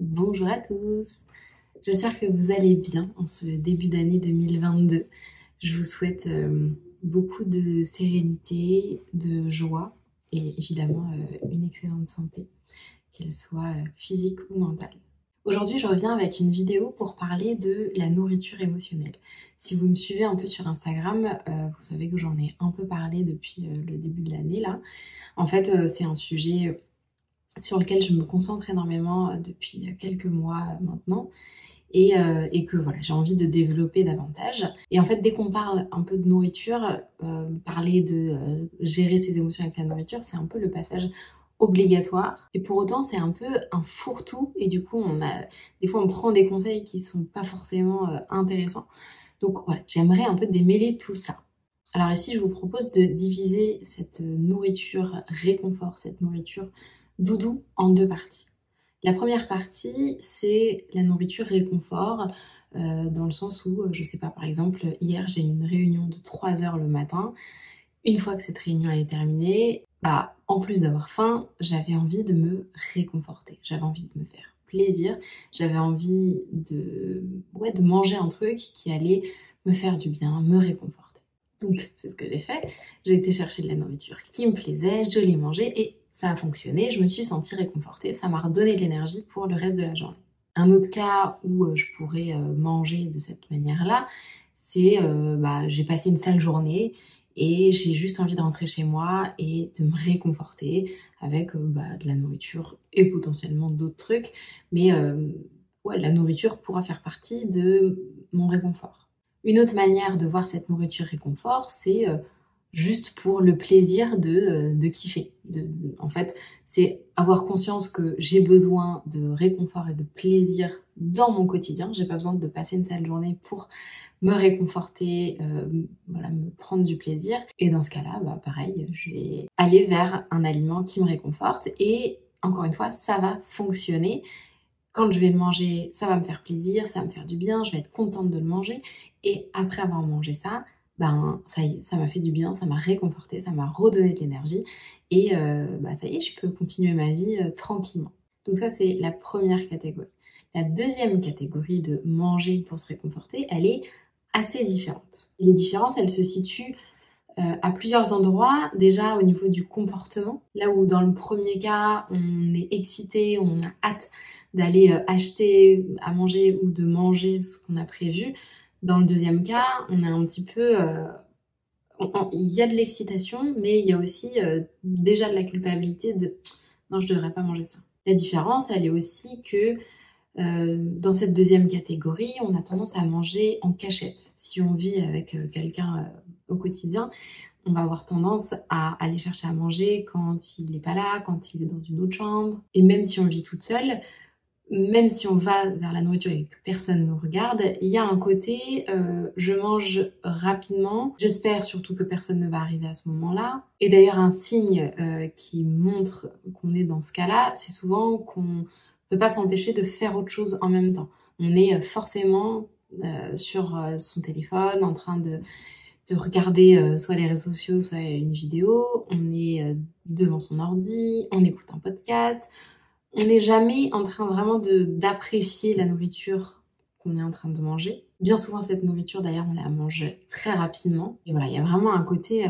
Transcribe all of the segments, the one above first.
Bonjour à tous, j'espère que vous allez bien en ce début d'année 2022. Je vous souhaite beaucoup de sérénité, de joie et évidemment une excellente santé, qu'elle soit physique ou mentale. Aujourd'hui, je reviens avec une vidéo pour parler de la nourriture émotionnelle. Si vous me suivez un peu sur Instagram, vous savez que j'en ai un peu parlé depuis le début de l'année là. En fait, c'est un sujet sur lequel je me concentre énormément depuis quelques mois maintenant et que voilà, j'ai envie de développer davantage. Et en fait, dès qu'on parle un peu de nourriture, parler de gérer ses émotions avec la nourriture, c'est un peu le passage obligatoire. Et pour autant, c'est un peu un fourre-tout et du coup, des fois, on prend des conseils qui sont pas forcément intéressants. Donc voilà, j'aimerais un peu démêler tout ça. Alors ici, je vous propose de diviser cette nourriture réconfort, cette nourriture doudou en deux parties. La première partie, c'est la nourriture réconfort, dans le sens où, je sais pas, par exemple, hier, j'ai eu une réunion de 3 heures le matin. Une fois que cette réunion elle est terminée, en plus d'avoir faim, j'avais envie de me réconforter. J'avais envie de me faire plaisir. J'avais envie de manger un truc qui allait me faire du bien, me réconforter. Donc, c'est ce que j'ai fait. J'ai été chercher de la nourriture qui me plaisait, je l'ai mangée et ça a fonctionné. Je me suis sentie réconfortée. Ça m'a redonné de l'énergie pour le reste de la journée. Un autre cas où je pourrais manger de cette manière-là, c'est j'ai passé une sale journée et j'ai juste envie de rentrer chez moi et de me réconforter avec de la nourriture et potentiellement d'autres trucs. Mais la nourriture pourra faire partie de mon réconfort. Une autre manière de voir cette nourriture réconfort, c'est juste pour le plaisir de kiffer. En fait, c'est avoir conscience que j'ai besoin de réconfort et de plaisir dans mon quotidien. J'ai pas besoin de passer une sale journée pour me réconforter, me prendre du plaisir. Et dans ce cas-là, pareil, je vais aller vers un aliment qui me réconforte. Et encore une fois, ça va fonctionner. Quand je vais le manger, ça va me faire plaisir, ça va me faire du bien, je vais être contente de le manger. Et après avoir mangé ça, ça y est, ça m'a fait du bien, ça m'a réconforté, ça m'a redonné de l'énergie. Et ça y est, je peux continuer ma vie tranquillement. Donc ça, c'est la première catégorie. La deuxième catégorie de manger pour se réconforter, elle est assez différente. Les différences, elles se situent à plusieurs endroits. Déjà au niveau du comportement, là où dans le premier cas, on est excité, on a hâte d'aller acheter à manger ou de manger ce qu'on a prévu. Dans le deuxième cas, on a un petit peu... il y a de l'excitation, mais il y a aussi déjà de la culpabilité de « non, je devrais pas manger ça ». La différence, elle est aussi que dans cette deuxième catégorie, on a tendance à manger en cachette. Si on vit avec quelqu'un au quotidien, on va avoir tendance à aller chercher à manger quand il n'est pas là, quand il est dans une autre chambre. Et même si on vit toute seule, même si on va vers la nourriture et que personne ne nous regarde, il y a un côté je mange rapidement. J'espère surtout que personne ne va arriver à ce moment-là. Et d'ailleurs, un signe qui montre qu'on est dans ce cas-là, c'est souvent qu'on ne peut pas s'empêcher de faire autre chose en même temps. On est forcément sur son téléphone en train de regarder soit les réseaux sociaux, soit une vidéo. On est devant son ordi, on écoute un podcast. On n'est jamais en train vraiment d'apprécier la nourriture qu'on est en train de manger. Bien souvent, cette nourriture, d'ailleurs, on la mange très rapidement. Et voilà, il y a vraiment un côté...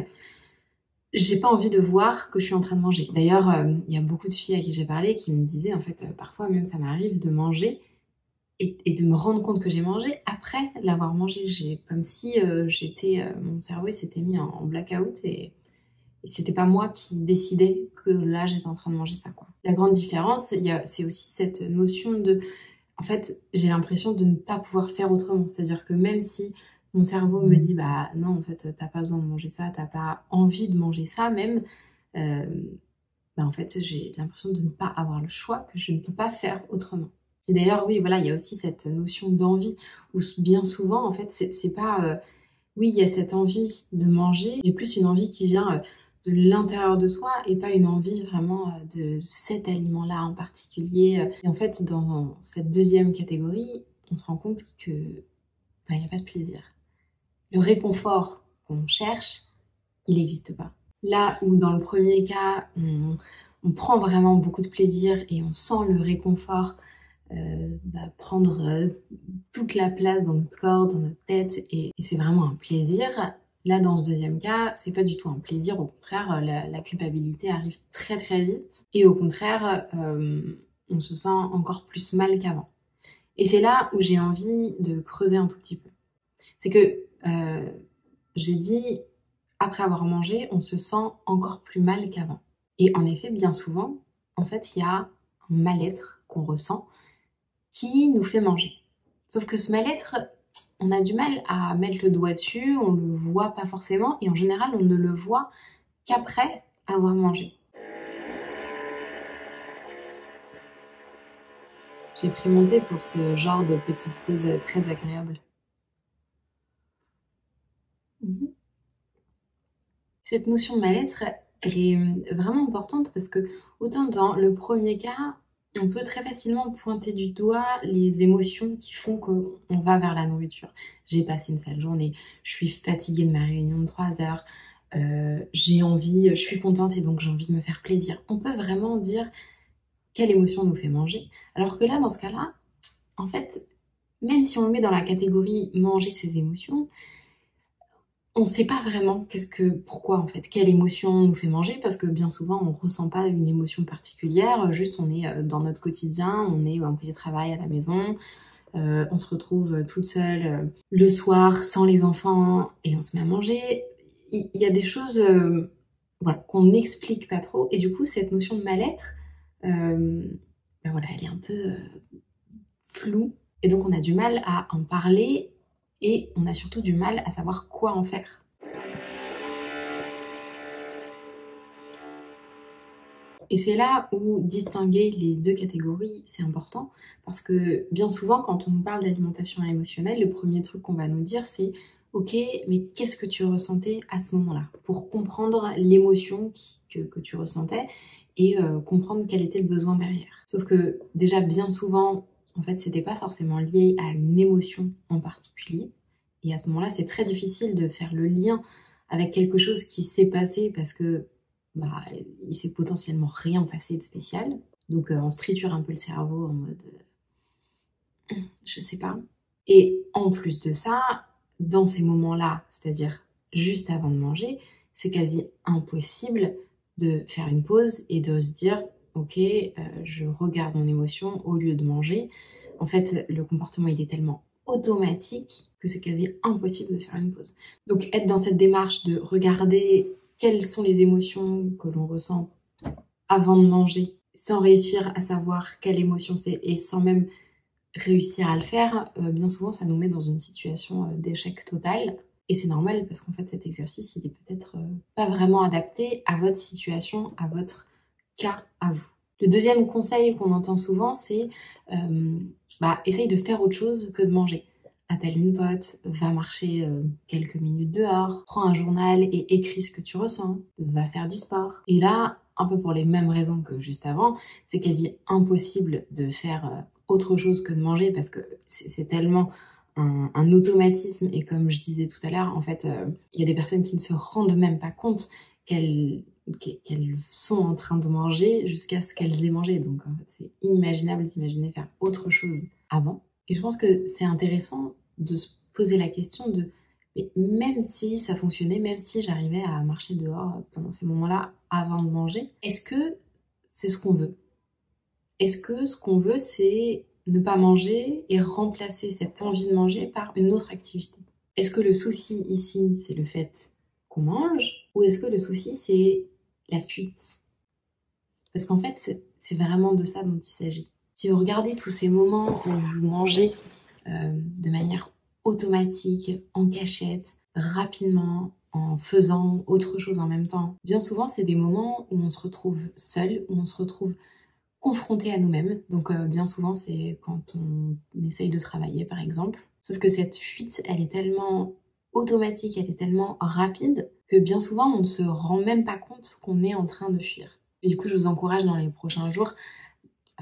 j'ai pas envie de voir que je suis en train de manger. D'ailleurs, il y a beaucoup de filles à qui j'ai parlé qui me disaient, en fait, parfois même ça m'arrive de manger et de me rendre compte que j'ai mangé après l'avoir mangé. Comme si mon cerveau s'était mis en blackout et c'était pas moi qui décidais que là j'étais en train de manger ça, quoi. La grande différence, c'est aussi cette notion de... En fait, j'ai l'impression de ne pas pouvoir faire autrement. C'est-à-dire que même si mon cerveau me dit non, en fait, t'as pas besoin de manger ça, t'as pas envie de manger ça même, en fait, j'ai l'impression de ne pas avoir le choix, que je ne peux pas faire autrement. Et d'ailleurs, oui, voilà, il y a aussi cette notion d'envie où bien souvent, en fait, c'est pas... oui, il y a cette envie de manger, mais plus une envie qui vient de l'intérieur de soi et pas une envie vraiment de cet aliment-là en particulier. Et en fait, dans cette deuxième catégorie, on se rend compte que il n'y a pas de plaisir. Le réconfort qu'on cherche, il n'existe pas. Là où dans le premier cas, on prend vraiment beaucoup de plaisir et on sent le réconfort prendre toute la place dans notre corps, dans notre tête, et c'est vraiment un plaisir. Là, dans ce deuxième cas, c'est pas du tout un plaisir, au contraire, la culpabilité arrive très très vite, et au contraire, on se sent encore plus mal qu'avant. Et c'est là où j'ai envie de creuser un tout petit peu. C'est que j'ai dit, après avoir mangé, on se sent encore plus mal qu'avant. Et en effet, bien souvent, en fait, il y a un mal-être qu'on ressent qui nous fait manger. Sauf que ce mal-être, on a du mal à mettre le doigt dessus, on le voit pas forcément, et en général, on ne le voit qu'après avoir mangé. J'ai pris mon thé pour ce genre de petite pause très agréable. Cette notion de mal-être, elle est vraiment importante parce que autant dans le premier cas, on peut très facilement pointer du doigt les émotions qui font qu'on va vers la nourriture. J'ai passé une sale journée, je suis fatiguée de ma réunion de 3 heures, j'ai envie, je suis contente et donc j'ai envie de me faire plaisir. On peut vraiment dire quelle émotion nous fait manger. Alors que là, dans ce cas-là, en fait, même si on le met dans la catégorie manger ses émotions, on ne sait pas vraiment pourquoi en fait, quelle émotion nous fait manger, parce que bien souvent on ne ressent pas une émotion particulière, juste on est dans notre quotidien, on est en télétravail à la maison, on se retrouve toute seule le soir sans les enfants et on se met à manger. Il y a des choses voilà, qu'on n'explique pas trop, et du coup cette notion de mal-être, voilà, elle est un peu floue, et donc on a du mal à en parler. Et on a surtout du mal à savoir quoi en faire. Et c'est là où distinguer les deux catégories, c'est important, parce que bien souvent, quand on nous parle d'alimentation émotionnelle, le premier truc qu'on va nous dire, c'est « Ok, mais qu'est-ce que tu ressentais à ce moment-là ?» Pour comprendre l'émotion que tu ressentais et comprendre quel était le besoin derrière. Sauf que déjà, bien souvent, en fait, c'était pas forcément lié à une émotion en particulier. Et à ce moment-là, c'est très difficile de faire le lien avec quelque chose qui s'est passé parce que il s'est potentiellement rien passé de spécial. Donc on se triture un peu le cerveau en mode je sais pas. Et en plus de ça, dans ces moments-là, c'est-à-dire juste avant de manger, c'est quasi impossible de faire une pause et de se dire ok, je regarde mon émotion au lieu de manger. En fait, le comportement il est tellement automatique que c'est quasi impossible de faire une pause. Donc être dans cette démarche de regarder quelles sont les émotions que l'on ressent avant de manger, sans réussir à savoir quelle émotion c'est et sans même réussir à le faire, bien souvent ça nous met dans une situation d'échec total. Et c'est normal parce qu'en fait cet exercice il est peut-être pas vraiment adapté à votre situation, à votre cas à vous. Le deuxième conseil qu'on entend souvent, c'est essaye de faire autre chose que de manger. Appelle une pote, va marcher quelques minutes dehors, prends un journal et écris ce que tu ressens, va faire du sport. Et là, un peu pour les mêmes raisons que juste avant, c'est quasi impossible de faire autre chose que de manger parce que c'est tellement un automatisme. Et comme je disais tout à l'heure, en fait, il y a des personnes qui ne se rendent même pas compte qu'elles sont en train de manger jusqu'à ce qu'elles aient mangé. Donc en fait, c'est inimaginable d'imaginer faire autre chose avant. Et je pense que c'est intéressant de se poser la question de mais même si ça fonctionnait, même si j'arrivais à marcher dehors pendant ces moments-là avant de manger, est-ce que c'est ce qu'on veut? Est-ce que ce qu'on veut, c'est ne pas manger et remplacer cette envie de manger par une autre activité? Est-ce que le souci ici, c'est le fait qu'on mange? Ou est-ce que le souci, c'est la fuite? Parce qu'en fait, c'est vraiment de ça dont il s'agit. Si vous regardez tous ces moments où vous mangez de manière automatique, en cachette, rapidement, en faisant autre chose en même temps, bien souvent, c'est des moments où on se retrouve seul, où on se retrouve confronté à nous-mêmes. Donc bien souvent, c'est quand on essaye de travailler, par exemple. Sauf que cette fuite, elle est tellement automatique, elle est tellement rapide que bien souvent, on ne se rend même pas compte qu'on est en train de fuir. Et du coup, je vous encourage dans les prochains jours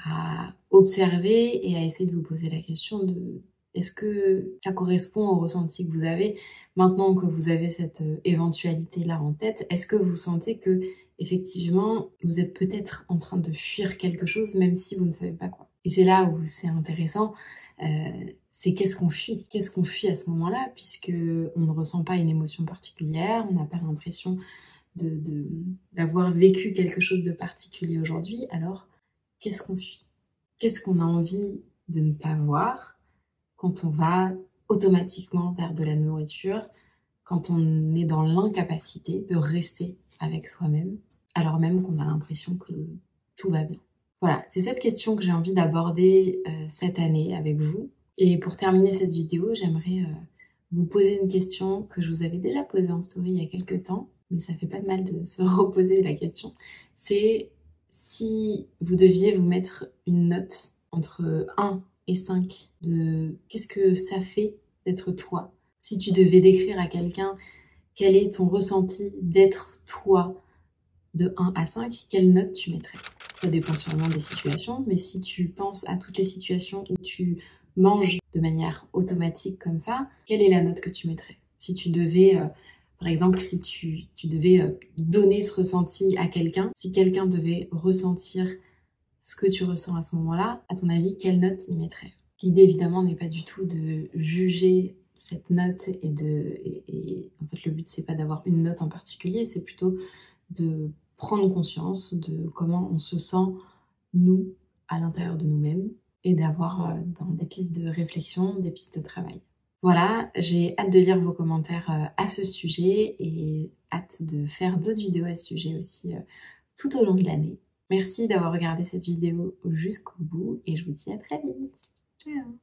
à observer et à essayer de vous poser la question de est-ce que ça correspond au ressenti que vous avez maintenant que vous avez cette éventualité-là en tête? Est-ce que vous sentez que effectivement vous êtes peut-être en train de fuir quelque chose même si vous ne savez pas quoi? Et c'est là où c'est intéressant, c'est qu'est-ce qu'on fuit? Qu'est-ce qu'on fuit à ce moment-là? Puisque on ne ressent pas une émotion particulière, on n'a pas l'impression d'avoir vécu quelque chose de particulier aujourd'hui, alors qu'est-ce qu'on fuit? Qu'est-ce qu'on a envie de ne pas voir quand on va automatiquement vers de la nourriture, quand on est dans l'incapacité de rester avec soi-même, alors même qu'on a l'impression que tout va bien? Voilà, c'est cette question que j'ai envie d'aborder cette année avec vous. Et pour terminer cette vidéo, j'aimerais vous poser une question que je vous avais déjà posée en story il y a quelques temps, mais ça fait pas de mal de se reposer la question. C'est si vous deviez vous mettre une note entre 1 et 5 de qu'est-ce que ça fait d'être toi. Si tu devais décrire à quelqu'un quel est ton ressenti d'être toi de 1 à 5, quelle note tu mettrais? Ça dépend sûrement des situations, mais si tu penses à toutes les situations où tu manges de manière automatique comme ça, quelle est la note que tu mettrais? Si tu devais, par exemple, si tu devais donner ce ressenti à quelqu'un, si quelqu'un devait ressentir ce que tu ressens à ce moment-là, à ton avis, quelle note il mettrait? L'idée, évidemment, n'est pas du tout de juger cette note et en fait, le but, c'est pas d'avoir une note en particulier, c'est plutôt de prendre conscience de comment on se sent, nous, à l'intérieur de nous-mêmes, et d'avoir des pistes de réflexion, des pistes de travail. Voilà, j'ai hâte de lire vos commentaires à ce sujet et hâte de faire d'autres vidéos à ce sujet aussi tout au long de l'année. Merci d'avoir regardé cette vidéo jusqu'au bout et je vous dis à très vite. Ciao!